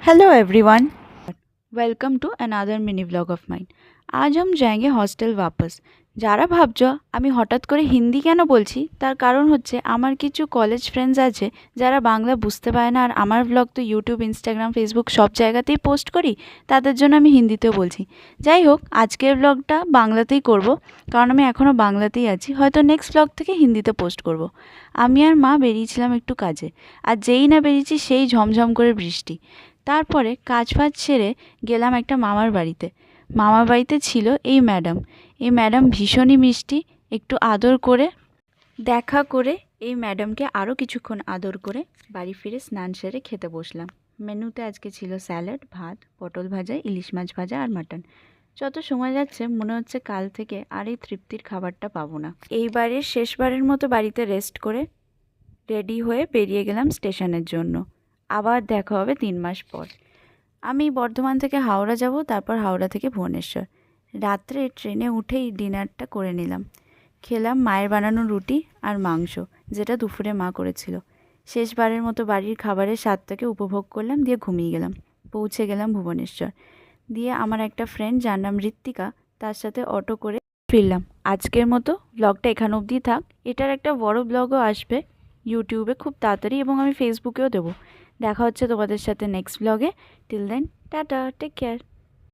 Hello everyone, welcome to another mini vlog of mine. आज हम जाएंगे हॉस्टेल वापस। যারা ভাবছো আমি হঠাৎ করে হিন্দি কেন বলছি তার কারণ হচ্ছে আমার কিছু কলেজ ফ্রেন্ডস আছে যারা বাংলা বুঝতে পারে না, আর আমার ব্লগ তো ইউটিউব, ইনস্টাগ্রাম, ফেসবুক সব জায়গাতেই পোস্ট করি, তাদের জন্য আমি হিন্দিতেও বলছি। যাই হোক, আজকের ব্লগটা বাংলাতেই করব, কারণ আমি এখনও বাংলাতেই আছি। হয়তো নেক্সট ব্লগ থেকে হিন্দিতে পোস্ট করব। আমি আর মা বেরিয়েছিলাম একটু কাজে, আর যেই না বেরিয়েছি সেই ঝমঝম করে বৃষ্টি। তারপরে কাজ ফাজ সেরে গেলাম একটা মামার বাড়িতে। মামার বাড়িতে ছিল এই ম্যাডাম ভীষণই মিষ্টি। একটু আদর করে দেখা করে এই ম্যাডামকে আরও কিছুক্ষণ আদর করে বাড়ি ফিরে স্নান সেরে খেতে বসলাম। মেনুতে আজকে ছিল স্যালাড, ভাত, পটল ভাজা, ইলিশ মাছ ভাজা আর মাটন। যত সময় যাচ্ছে মনে হচ্ছে কাল থেকে আর এই তৃপ্তির খাবারটা পাবো না। এইবারের শেষবারের মতো বাড়িতে রেস্ট করে রেডি হয়ে বেরিয়ে গেলাম স্টেশনের জন্য। আবার দেখা হবে 3 মাস পর। আমি বর্ধমান থেকে হাওড়া যাব, তারপর হাওড়া থেকে ভুবনেশ্বর। রাত্রে ট্রেনে উঠেই ডিনারটা করে নিলাম। খেলাম মায়ের বানানো রুটি আর মাংস, যেটা দুপুরে মা করেছিল। শেষবারের মতো বাড়ির খাবারের স্বাদটাকে উপভোগ করলাম, দিয়ে ঘুমিয়ে গেলাম। পৌঁছে গেলাম ভুবনেশ্বর। দিয়ে আমার একটা ফ্রেন্ড যার নাম ঋত্বিকা, তার সাথে অটো করে ফিরলাম। আজকের মতো ব্লগটা এখান অবধি থাক। এটার একটা বড় ব্লগও আসবে ইউটিউবে খুব তাড়াতাড়ি, এবং আমি ফেসবুকেও দেবো। দেখা হচ্ছে তোমাদের সাথে নেক্সট ব্লগে। Till then, tata, take care.